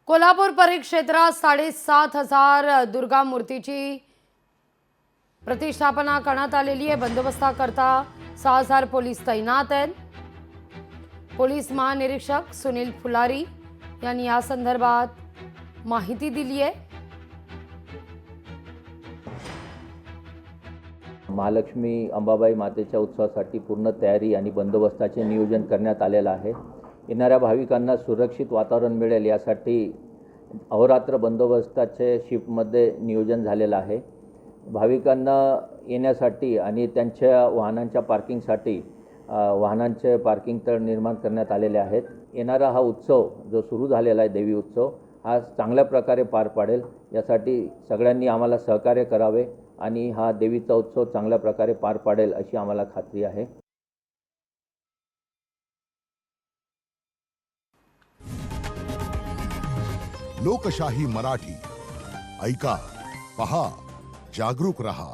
कोल्हापूर परिक्षेत्रात 7,500 दुर्गा मूर्तीची प्रतिष्ठापना करण्यात आलेली आहे। बंदोबस्ताकरता 6,000 पोलीस तैनात आहेत। पोलीस महानिरीक्षक सुनील फुलारी यांनी या संदर्भात माहिती दिली आहे। महालक्ष्मी अंबाबाई मातेच्या उत्सवासाठी पूर्ण तयारी आणि बंदोबस्ताचे नियोजन करण्यात आलेलं आहे। येणाऱ्या भाविकांना सुरक्षित वातावरण मिळेल यासाठी अहोरात्र बंदोबस्ताचे शिफ्टमध्ये नियोजन झालेलं आहे। भाविकांना येण्यासाठी आणि त्यांच्या वाहनांच्या पार्किंगसाठी वाहनांचे पार्किंग तळ निर्माण करण्यात आलेले आहेत। येणारा हा उत्सव जो सुरू झालेला आहे देवी उत्सव हा चांगल्या प्रकारे पार पाडेल यासाठी सगळ्यांनी आम्हाला सहकार्य करावे आणि हा देवीचा उत्सव चांगल्या प्रकारे पार पाडेल अशी आम्हाला खात्री आहे। लोकशाही मराठी ऐका, पहा, जागरूक रहा।